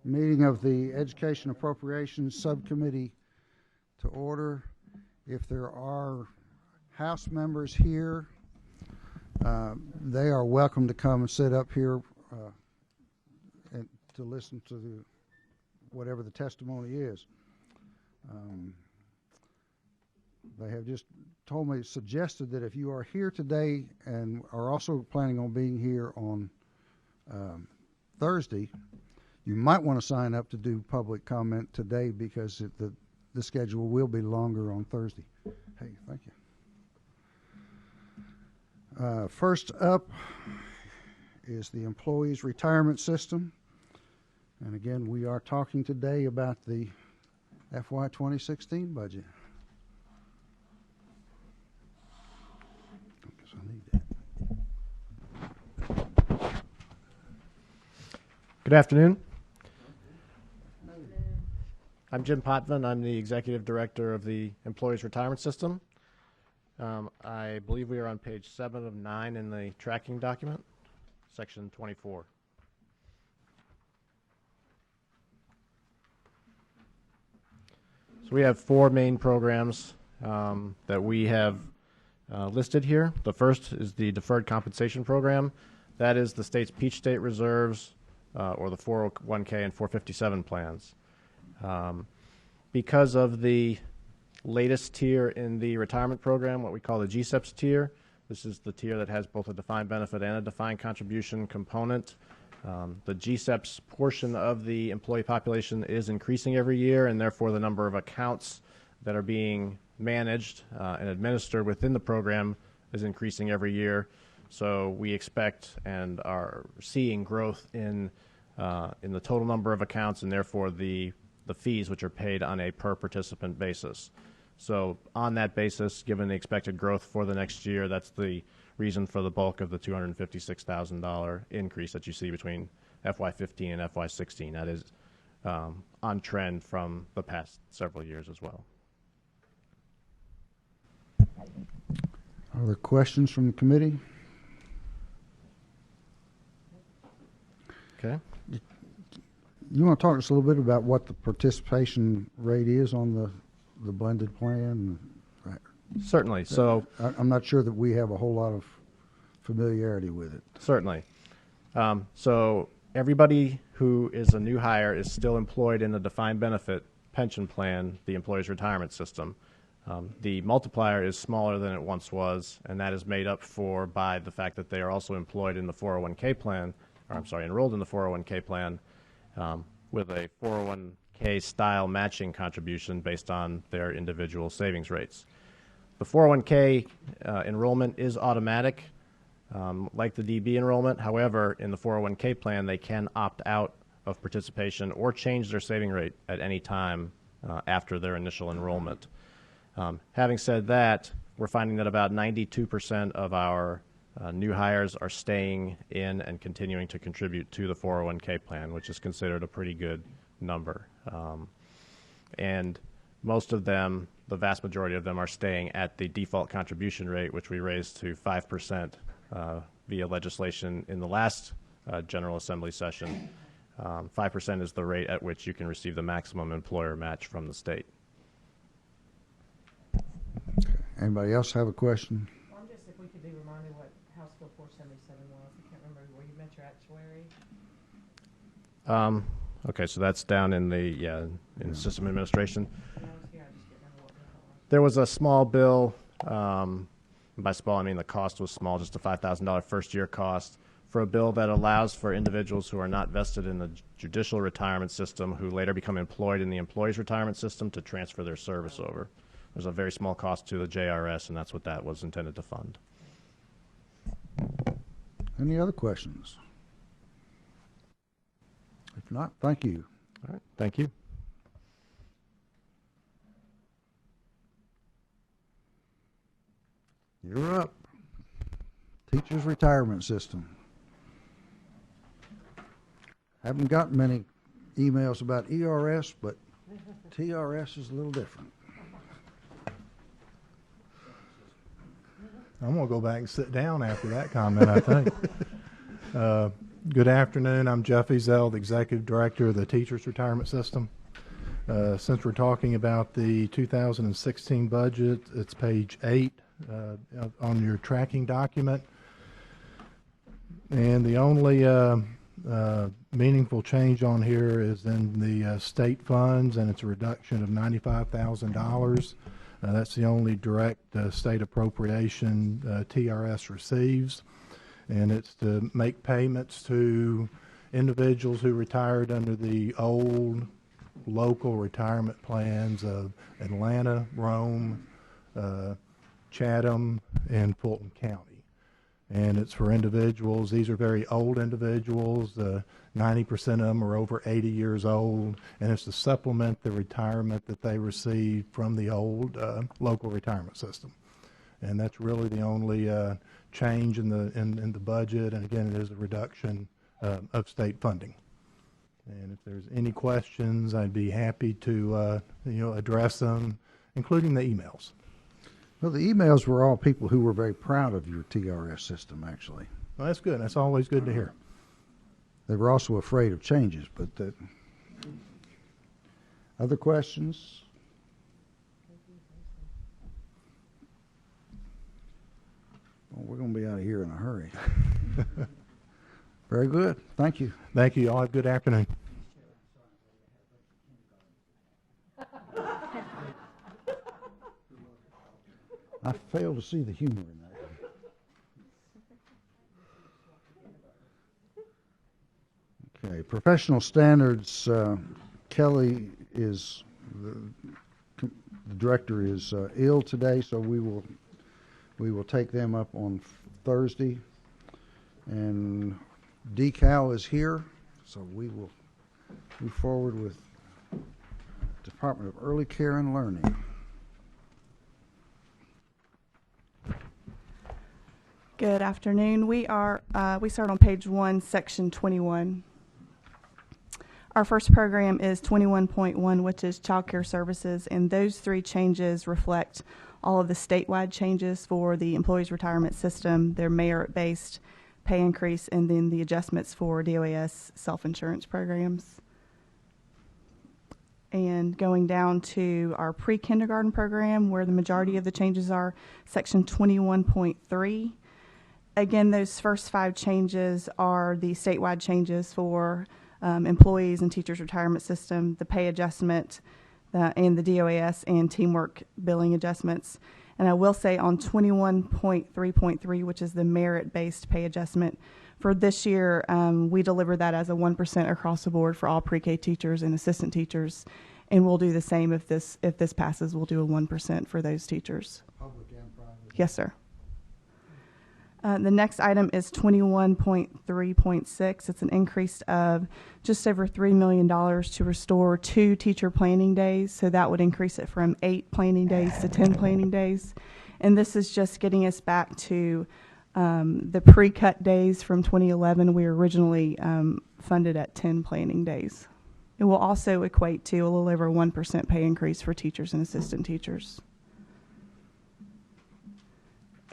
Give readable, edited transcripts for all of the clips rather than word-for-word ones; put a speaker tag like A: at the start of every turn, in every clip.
A: Meeting of the Education Appropriations Subcommittee to order. If there are House members here, they are welcome to come and sit up here and to listen to whatever the testimony is. They have just told me, suggested that if you are here today and are also planning on being here on Thursday, you might want to sign up to do public comment today because the schedule will be longer on Thursday. Hey, thank you. First up is the employees' retirement system. And again, we are talking today about the FY 2016 budget. I guess I need that.
B: Good afternoon. I'm Jim Potvin. I'm the Executive Director of the Employees Retirement System. I believe we are on page 7 of 9 in the tracking document, section 24. So we have 4 main programs that we have listed here. The first is the Deferred Compensation Program. That is the state's Peach State Reserves or the 401k and 457 plans. Because of the latest tier in the retirement program, what we call the GSEPS tier, this is the tier that has both a defined benefit and a defined contribution component. The GSEPS portion of the employee population is increasing every year, and therefore the number of accounts that are being managed and administered within the program is increasing every year. So we expect and are seeing growth in the total number of accounts, and therefore the fees which are paid on a per participant basis. So on that basis, given the expected growth for the next year, that's the reason for the bulk of the $256,000 increase that you see between FY15 and FY16. That is on trend from the past several years as well.
A: Are there questions from the committee?
B: Okay.
A: You want to talk to us a little bit about what the participation rate is on the blended plan?
B: Certainly. So
A: I'm not sure that we have a whole lot of familiarity with it.
B: Certainly. So everybody who is a new hire is still employed in the defined benefit pension plan, the employee's retirement system. The multiplier is smaller than it once was, and that is made up for by the fact that they are also employed in the 401k plan, or I'm sorry, enrolled in the 401k plan with a 401k style matching contribution based on their individual savings rates. The 401k enrollment is automatic, like the DB enrollment. However, in the 401k plan, they can opt out of participation or change their saving rate at any time after their initial enrollment. Having said that, we're finding that about 92% of our new hires are staying in and continuing to contribute to the 401k plan, which is considered a pretty good number. And most of them, the vast majority of them, are staying at the default contribution rate, which we raised to 5% via legislation in the last General Assembly session. 5% is the rate at which you can receive the maximum employer match from the state.
A: Anybody else have a question?
C: Well, I'm just, if we could be reminded what House Bill 477 was. I can't remember where you met your actuary.
B: Okay, so that's down in the system administration.
C: When I was here, I just didn't remember what bill it was.
B: There was a small bill. By small, I mean the cost was small, just a $5,000 first-year cost for a bill that allows for individuals who are not vested in the judicial retirement system who later become employed in the employees' retirement system to transfer their service over. There's a very small cost to the JRS, and that's what that was intended to fund.
A: Any other questions? If not, thank you.
B: All right, thank you.
A: You're up. Teachers' retirement system. Haven't gotten many emails about ERS, but TRS is a little different.
D: I'm going to go back and sit down after that comment, I think. Good afternoon. I'm Jeff Ezel, the Executive Director of the Teachers Retirement System. Since we're talking about the 2016 budget, it's page 8 on your tracking document. And the only meaningful change on here is in the state funds, and it's a reduction of $95,000. That's the only direct state appropriation TRS receives. And it's to make payments to individuals who retired under the old local retirement plans of Atlanta, Rome, Chatham, and Fulton County. And it's for individuals. These are very old individuals. 90% of them are over 80 years old, and it's to supplement the retirement that they received from the old local retirement system. And that's really the only change in the budget, and again, it is a reduction of state funding. And if there's any questions, I'd be happy to address them, including the emails.
A: Well, the emails were all people who were very proud of your TRS system, actually.
D: Well, that's good. That's always good to hear.
A: They were also afraid of changes, but other questions? Well, we're going to be out of here in a hurry. Very good. Thank you.
D: Thank you. Y'all have a good afternoon.
A: I fail to see the humor in that. Okay, professional standards. Kelly is the director is ill today, so we will take them up on Thursday. And Decal is here, so we will move forward with Department of Early Care and Learning.
E: Good afternoon. We start on page 1, section 21. Our first program is 21.1, which is child care services, and those 3 changes reflect all of the statewide changes for the employees' retirement system, their merit-based pay increase, and then the adjustments for DOAS self-insurance programs. And going down to our pre-kindergarten program, where the majority of the changes are, section 21.3. Again, those first 5 changes are the statewide changes for employees and teachers' retirement system, the pay adjustment, and the DOAS and teamwork billing adjustments. And I will say on 21.3.3, which is the merit-based pay adjustment, for this year, we deliver that as a 1% across the board for all pre-K teachers and assistant teachers. And we'll do the same if this passes. We'll do a 1% for those teachers.
A: Public and private?
E: Yes, sir. The next item is 21.3.6. It's an increase of just over $3 million to restore 2 teacher planning days. So that would increase it from 8 planning days to 10 planning days. And this is just getting us back to the pre-cut days from 2011. We were originally funded at 10 planning days. It will also equate to a little over 1% pay increase for teachers and assistant teachers.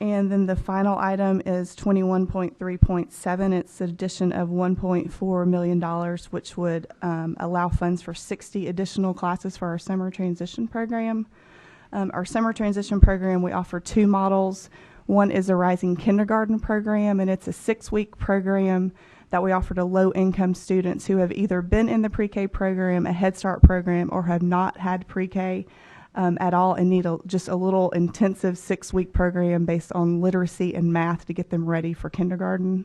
E: And then the final item is 21.3.7. It's an addition of $1.4 million, which would allow funds for 60 additional classes for our summer transition program. Our summer transition program, we offer 2 models. One is a rising kindergarten program, and it's a 6-week program that we offer to low-income students who have either been in the pre-K program, a Head Start program, or have not had pre-K at all and need just a little intensive 6-week program based on literacy and math to get them ready for kindergarten.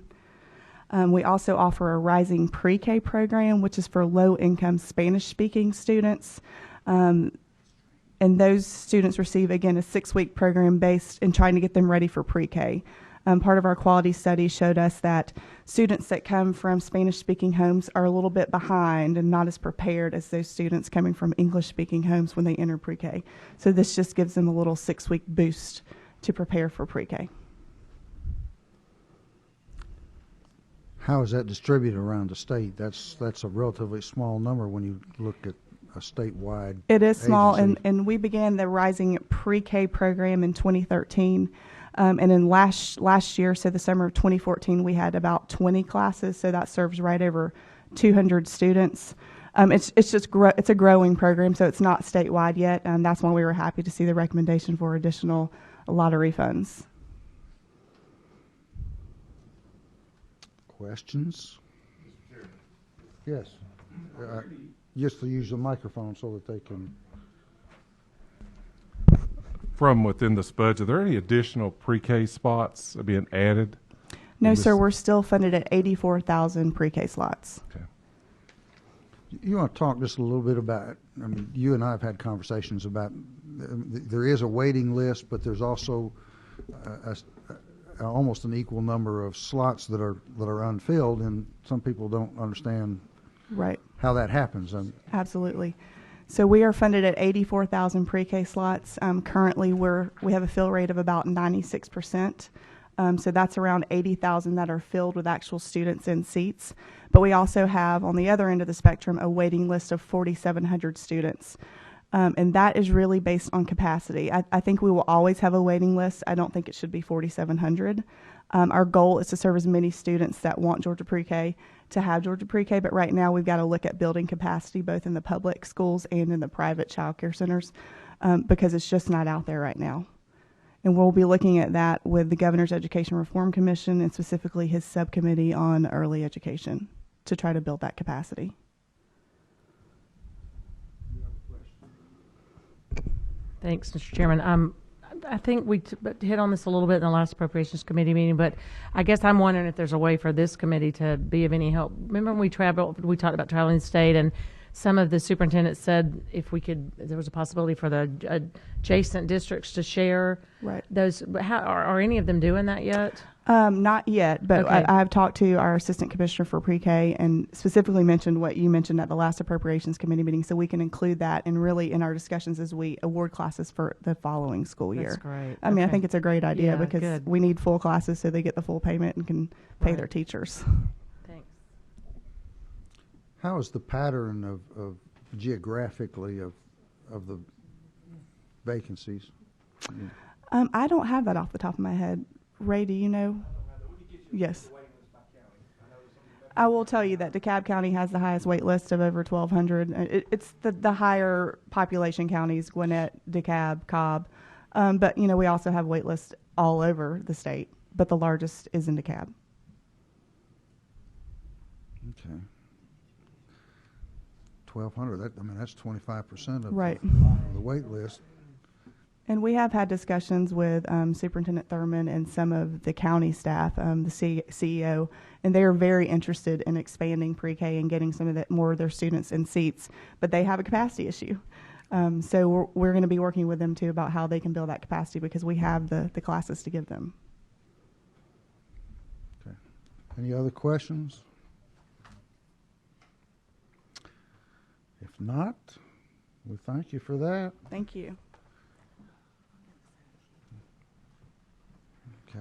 E: We also offer a rising pre-K program, which is for low-income Spanish-speaking students. And those students receive, again, a 6-week program based in trying to get them ready for pre-K. Part of our quality study showed us that students that come from Spanish-speaking homes are a little bit behind and not as prepared as those students coming from English-speaking homes when they enter pre-K. So this just gives them a little 6-week boost to prepare for pre-K.
A: How is that distributed around the state? That's a relatively small number when you look at a statewide
E: It is small,
A: agency.
E: and we began the Rising Pre-K program in 2013. And in last year, so the summer of 2014, we had about 20 classes, so that serves right over 200 students. It's a growing program, so it's not statewide yet. That's why we were happy to see the recommendation for additional lottery funds.
A: Questions? Yes. Just to use the microphone so that they can.
F: From within this budget, are there any additional pre-K spots being added?
E: No, sir, we're still funded at 84,000 pre-K slots.
F: Okay.
A: You want to talk just a little bit about, I mean, you and I have had conversations about, there is a waiting list, but there's also almost an equal number of slots that are unfilled, and some people don't understand
E: Right.
A: how that happens.
E: Absolutely. So we are funded at 84,000 pre-K slots. Currently, we have a fill rate of about 96%. So that's around 80,000 that are filled with actual students and seats. But we also have, on the other end of the spectrum, a waiting list of 4,700 students. And that is really based on capacity. I think we will always have a waiting list. I don't think it should be 4,700. Our goal is to serve as many students that want Georgia Pre-K to have Georgia Pre-K, but right now we've got to look at building capacity both in the public schools and in the private child care centers because it's just not out there right now. And we'll be looking at that with the Governor's Education Reform Commission and specifically his subcommittee on early education to try to build that capacity.
C: Thanks, Mr. Chairman. I think we hit on this a little bit in the last Appropriations Committee meeting, but I guess I'm wondering if there's a way for this committee to be of any help. Remember when we talked about traveling the state, and some of the superintendents said if there was a possibility for the adjacent districts to share
E: Right.
C: those. Are any of them doing that yet?
E: Not yet, but
C: Okay.
E: I've talked to our Assistant Commissioner for Pre-K and specifically mentioned what you mentioned at the last Appropriations Committee meeting, so we can include that and really in our discussions as we award classes for the following school year.
C: That's great.
E: I mean, I
C: Okay.
E: think it's a great idea
C: Yeah,
E: because
C: good.
E: we need full classes so they get the full payment and can pay
C: Right.
E: their teachers.
C: Thanks.
A: How is the pattern of geographically of the vacancies?
E: I don't have that off the top of my head. Ray, do you know? Yes. I will tell you that DeKalb County has the highest wait list of over 1,200. It's the higher population counties, Gwinnett, DeKalb, Cobb. But, we also have wait lists all over the state, but the largest is in DeKalb.
A: Okay. 1,200, that's 25% of
E: Right.
A: the wait list.
E: And we have had discussions with Superintendent Thurman and some of the county staff, the CEO, and they are very interested in expanding pre-K and getting some of more of their students in seats, but they have a capacity issue. So we're going to be working with them too about how they can build that capacity because we have the classes to give them.
A: Okay. Any other questions? If not, we thank you for that.
E: Thank you.
A: Okay.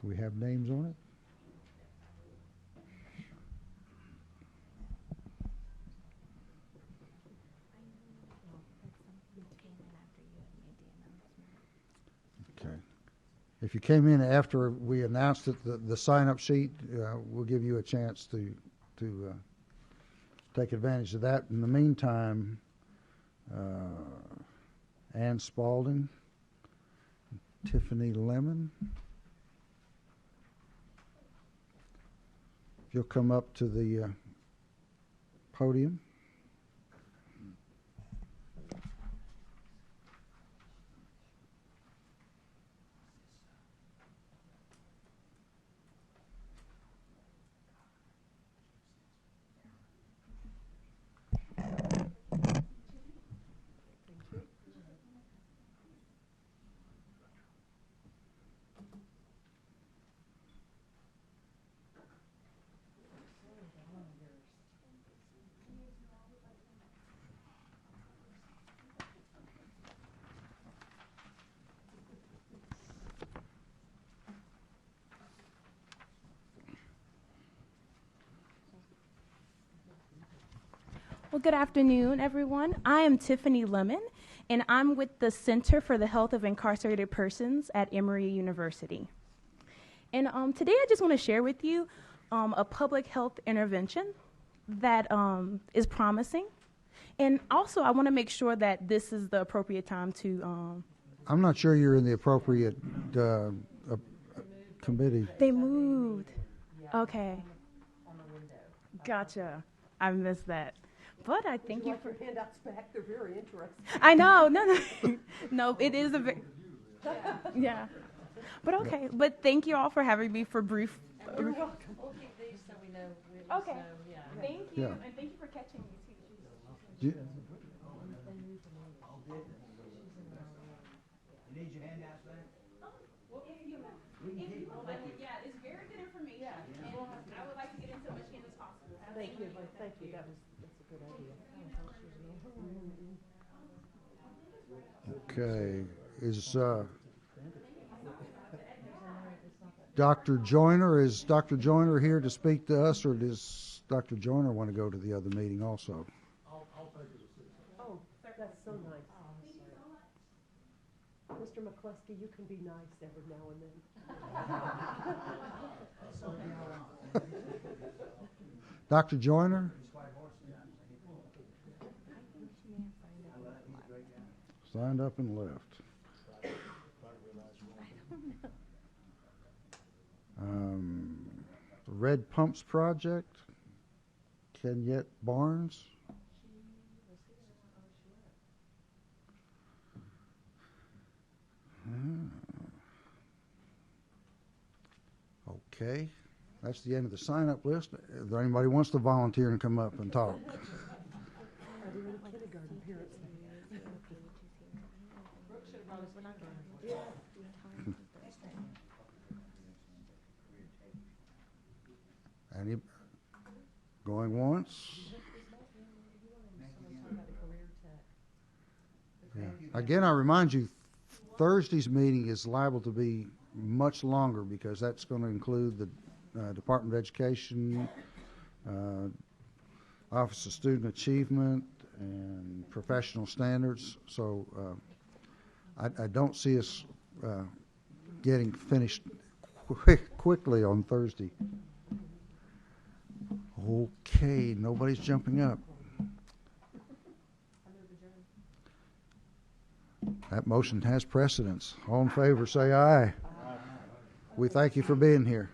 A: Do we have names on it? Okay. If you came in after we announced it, the sign-up sheet, we'll give you a chance to take advantage of that. In the meantime, Ann Spalding, Tiffany Lemon. If you'll come up to the podium.
G: Well, good afternoon, everyone. I am Tiffany Lemon, and I'm with the Center for the Health of Incarcerated Persons at Emory University. And today I just want to share with you a public health intervention that is promising. And also, I want to make sure that this is the appropriate time to...
A: I'm not sure you're in the appropriate committee.
G: They moved. Okay. Gotcha. I missed that. But I thank you for...
H: handouts back. They're very interesting.
G: I know. No. No, it is a very... Yeah. But okay. But thank you all for having me for brief...
H: You're welcome.
C: We'll keep these so we know.
G: Okay. Thank you.
A: Yeah.
G: And thank you for catching me, too.
A: You-
I: Need your handouts back?
G: Yeah, it's very good information. And I would like to get into as much as possible.
H: Thank you. Thank you. That's a good idea.
A: Okay, is Dr. Joyner here to speak to us, or does Dr. Joyner want to go to the other meeting also?
H: Oh, that's so nice. Mr. McCluskey, you can be nice every now and then.
A: Dr. Joyner? Signed up and left. The Red Pumps Project, Kenyette Barnes. Okay, that's the end of the sign-up list. Is there anybody who wants to volunteer and come up and talk? Any going once? Yeah. Again, I remind you, Thursday's meeting is liable to be much longer because that's going to include the Department of Education, Office of Student Achievement, and professional standards. So I don't see us getting finished quickly on Thursday. Okay, nobody's jumping up. That motion has precedence. All in favor, say aye. We thank you for being here.